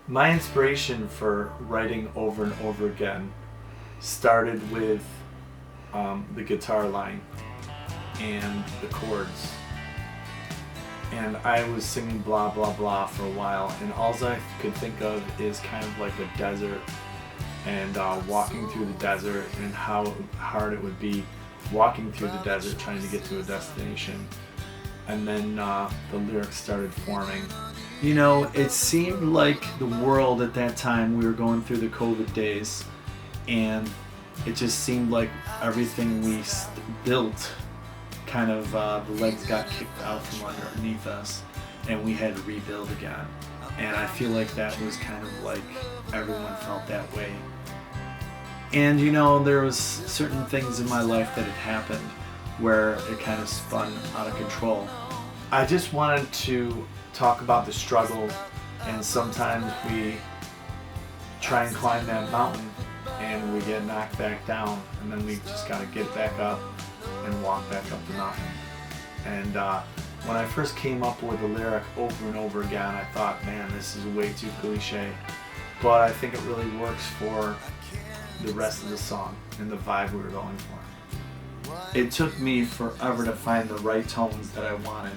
My inspiration for writing over and over again started with the guitar line and the chords. And I was singing blah blah blah for a while, and all I could think of is kind of like a desert, and walking through the desert, and how hard it would be walking through the desert trying to get to a destination. And then the lyrics started forming. You know, it seemed like the world at that time, we were going through the COVID days, and it just seemed like everything we built, kind of the legs got kicked out from underneath us, and we had to rebuild again. And I feel like that was kind of like everyone felt that way. And you know, there was certain things in my life that had happened where it kind of spun out of control. I just wanted to talk about the struggle, and sometimes we try and climb that mountain and we get knocked back down, and then we just gotta get back up and walk back up the mountain. And when I first came up with the lyric over and over again, I thought, man, this is way too cliche, but I think it really works for the rest of the song and the vibe we were going for. It took me forever to find the right tones that I wanted.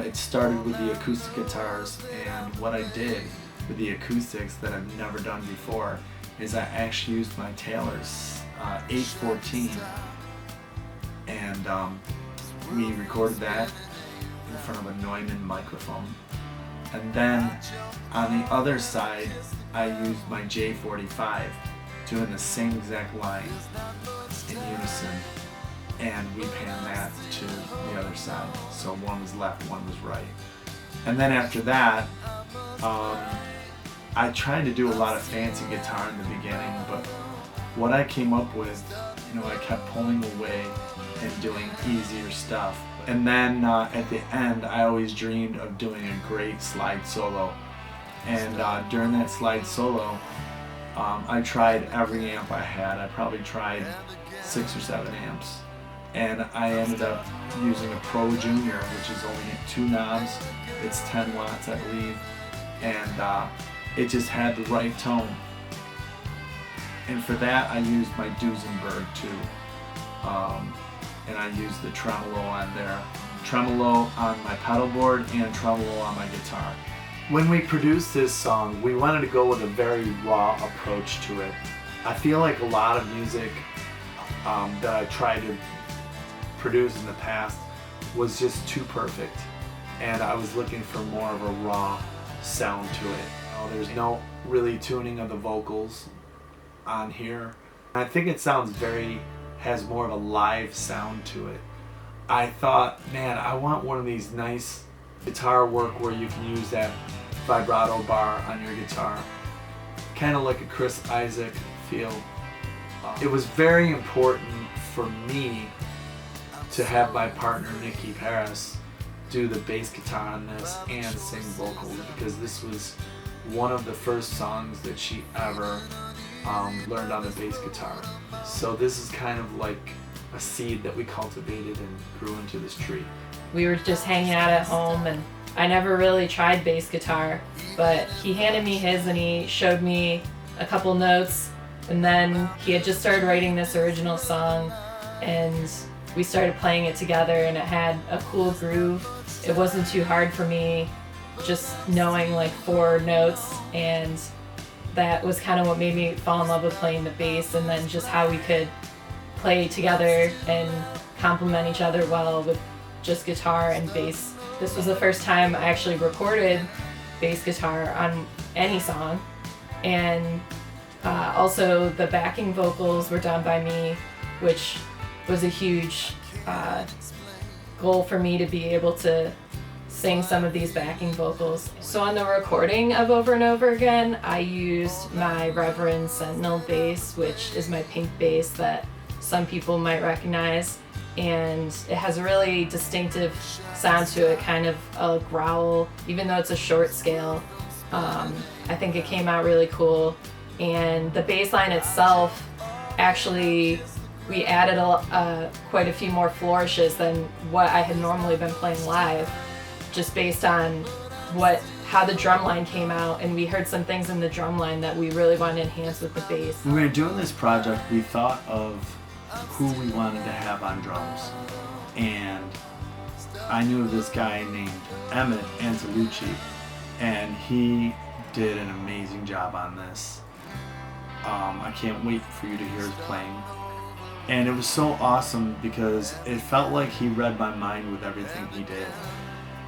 It started with the acoustic guitars, and what I did with the acoustics that I've never done before is I actually used my Taylor's 814, and we recorded that in front of a Neumann microphone. And then on the other side, I used my J45, doing the same exact line in unison, and we panned that to the other side. So one was left, one was right. And then after that, I tried to do a lot of fancy guitar in the beginning, but what I came up with, you know, I kept pulling away and doing easier stuff. And then at the end, I always dreamed of doing a great slide solo. And during that slide solo, I tried every amp I had. I probably tried 6 or 7 amps. And I ended up using a Pro Junior, which is only 2 knobs. It's 10 watts, I believe. And it just had the right tone. And for that, I used my Duesenberg too. And I used the tremolo on there. Tremolo on my pedal board and tremolo on my guitar. When we produced this song, we wanted to go with a very raw approach to it. I feel like a lot of music that I tried to produce in the past was just too perfect, and I was looking for more of a raw sound to it. There's no really tuning of the vocals on here. I think it has more of a live sound to it. I thought, man, I want one of these nice guitar work where you can use that vibrato bar on your guitar, kind of like a Chris Isaak feel. It was very important for me to have my partner Nicki do the bass guitar on this and sing vocals, because this was one of the first songs that she ever learned on the bass guitar. So this is kind of like a seed that we cultivated and grew into this tree. We were just hanging out at home, and I never really tried bass guitar, but he handed me his and he showed me a couple notes, and then he had just started writing this original song, and we started playing it together, and it had a cool groove. It wasn't too hard for me, just knowing like 4 notes, and that was kind of what made me fall in love with playing the bass, and then just how we could play together and complement each other well with just guitar and bass. This was the first time I actually recorded bass guitar on any song, and also the backing vocals were done by me, which was a huge goal for me to be able to sing some of these backing vocals. So on the recording of Over and Over Again, I used my Reverend Sentinel bass, which is my pink bass that some people might recognize, and it has a really distinctive sound to it, kind of a growl, even though it's a short scale. I think it came out really cool, and the bass line itself, actually we added quite a few more flourishes than what I had normally been playing live, just based on how the drum line came out, and we heard some things in the drum line that we really wanted to enhance with the bass. When we were doing this project, we thought of who we wanted to have on drums. And I knew of this guy named Emmett Ientilucci, and he did an amazing job on this. I can't wait for you to hear his playing. And it was so awesome because it felt like he read my mind with everything he did.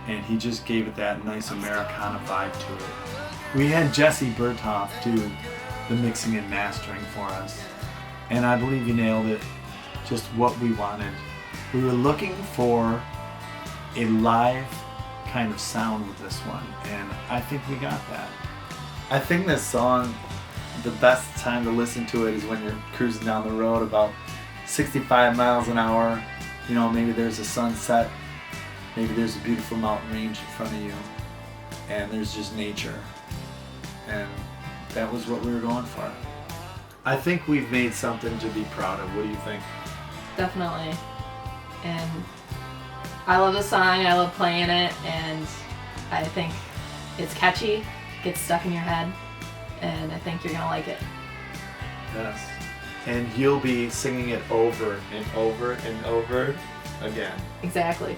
And he just gave it that nice Americana vibe to it. We had Jesse Bertholf do the mixing and mastering for us. And I believe he nailed it, just what we wanted. We were looking for a live kind of sound with this one, and I think we got that. I think this song, the best time to listen to it is when you're cruising down the road about 65 miles an hour. You know, maybe there's a sunset, maybe there's a beautiful mountain range in front of you, and there's just nature. And that was what we were going for. I think we've made something to be proud of. What do you think? Definitely. And I love the song, I love playing it, and I think it's catchy, gets stuck in your head, and I think you're gonna like it. Yes. And you'll be singing it over and over and over again. Exactly.